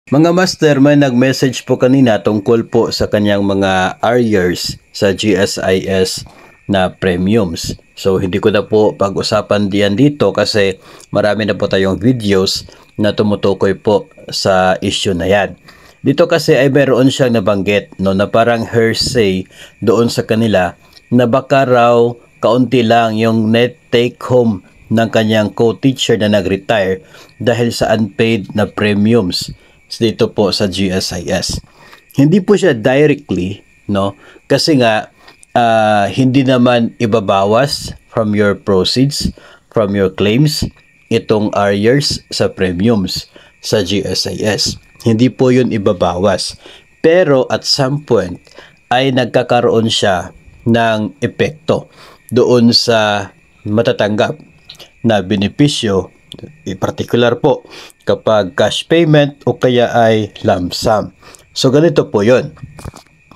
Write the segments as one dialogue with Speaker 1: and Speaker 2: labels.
Speaker 1: Mga master, may nag-message po kanina tungkol po sa kanyang mga arrears sa GSIS na premiums. So, hindi ko na po pag-usapan diyan dito kasi marami na po tayong videos na tumutukoy po sa issue na yan. Dito kasi ay meron siyang nabanggit na parang hearsay doon sa kanila na baka raw kaunti lang yung net take home ng kanyang co-teacher na nag-retire dahil sa unpaid na premiums dito po sa GSIS. Hindi po siya directly, kasi nga hindi naman ibabawas from your proceeds, from your claims, itong arrears sa premiums sa GSIS. Hindi po yun ibabawas. Pero at some point ay nagkakaroon siya ng epekto doon sa matatanggap na benepisyo, in particular po kapag cash payment o kaya ay lump sum. So ganito po yun.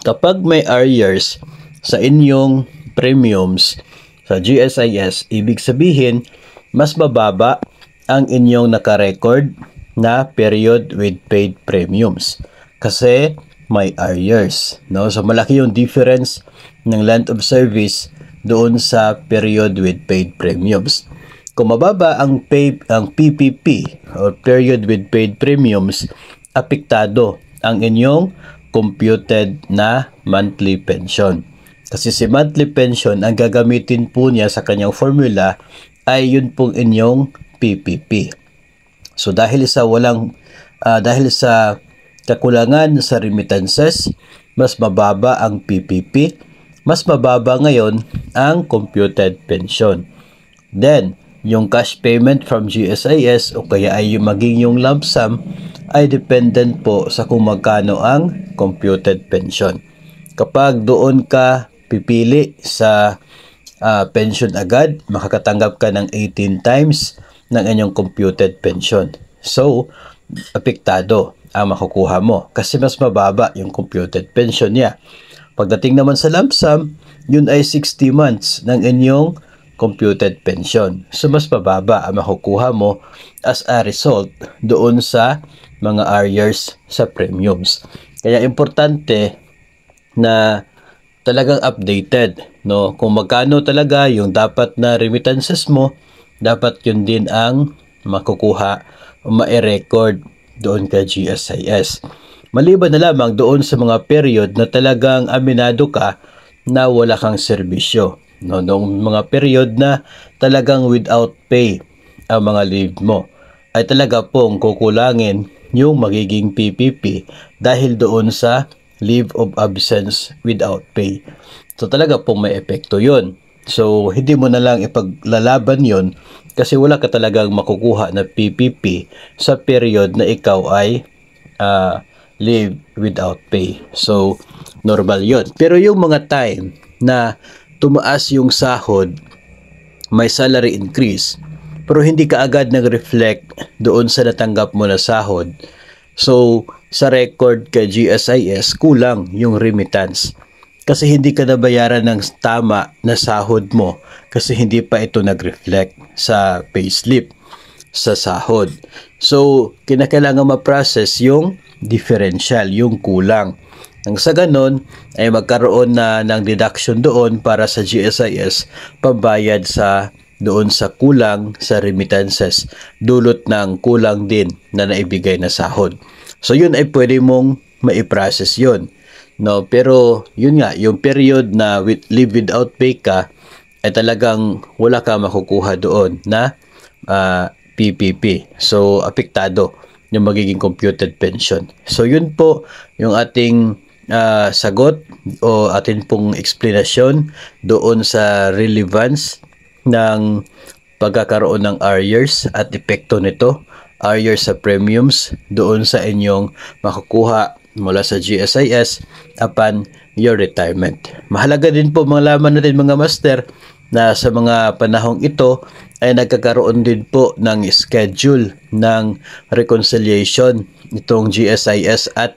Speaker 1: Kapag may arrears sa inyong premiums sa GSIS, ibig sabihin mas mababa ang inyong nakarecord na period with paid premiums kasi may arrears. So malaki yung difference ng length of service doon sa period with paid premiums. Kung mababa ang PPP or period with paid premiums, apektado ang inyong computed na monthly pension. Kasi si monthly pension, ang gagamitin po niya sa kanyang formula ay yun pong inyong PPP. So dahil sa kakulangan sa remittances, mas mababa ang PPP, mas mababa ngayon ang computed pension. Then, yung cash payment from GSIS o kaya ay maging yung lump sum ay dependent po sa kung magkano ang computed pension. Kapag doon ka pipili sa pension agad, makakatanggap ka ng 18 times ng inyong computed pension. So, apektado ang makukuha mo kasi mas mababa yung computed pension niya. Pagdating naman sa lump sum, yun ay 60 months ng inyong computed pension. So, mas mababa ang makukuha mo as a result doon sa mga arrears sa premiums. Kaya importante na talagang updated, kung magkano talaga yung dapat na remittances mo, dapat yun din ang makukuha o ma-record doon kay GSIS. Maliban na lamang doon sa mga period na talagang aminado ka na wala kang serbisyo. Noong mga period na talagang without pay ang mga leave mo, ay talaga pong kukulangin yung magiging PPP dahil doon sa leave of absence without pay. So talaga pong may epekto yun. So hindi mo na lang ipaglalaban yun kasi wala ka talagang makukuha na PPP sa period na ikaw ay leave without pay. So normal yun. Pero yung mga time na tumaas yung sahod, may salary increase, pero hindi ka agad nag-reflect doon sa natanggap mo na sahod. So, sa record kay GSIS, kulang yung remittance. Kasi hindi ka nabayaran ng tama na sahod mo kasi hindi pa ito nag-reflect sa payslip, sa sahod. So, kinakailangan ma-process yung differential, yung kulang. Nang sa ganon ay magkaroon na ng deduction doon para sa GSIS pambayad doon sa kulang sa remittances dulot ng kulang din na naibigay na sahod. So yun ay pwede mong maiprocess yun. Pero yun nga, yung period na leave without pay ka ay talagang wala ka makukuha doon na PPP. So apektado yung magiging computed pension. So yun po yung ating sagot o atin pong explanation doon sa relevance ng pagkakaroon ng arrears at epekto nito, arrears sa premiums doon sa inyong makukuha mula sa GSIS upon your retirement. Mahalaga din po malaman natin mga master na sa mga panahong ito ay nagkakaroon din po ng schedule ng reconciliation itong GSIS at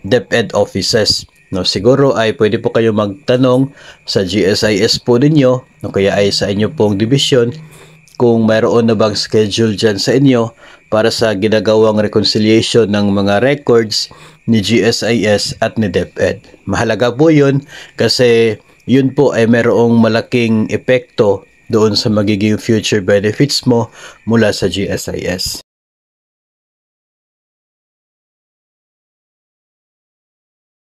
Speaker 1: DepEd offices. Siguro ay pwede po kayo magtanong sa GSIS po ninyo kaya ay sa inyo pong division kung mayroon na bang schedule dyan sa inyo para sa ginagawang reconciliation ng mga records ni GSIS at ni DepEd. Mahalaga po yun kasi yun po ay merong malaking epekto doon sa magiging future benefits mo mula sa GSIS.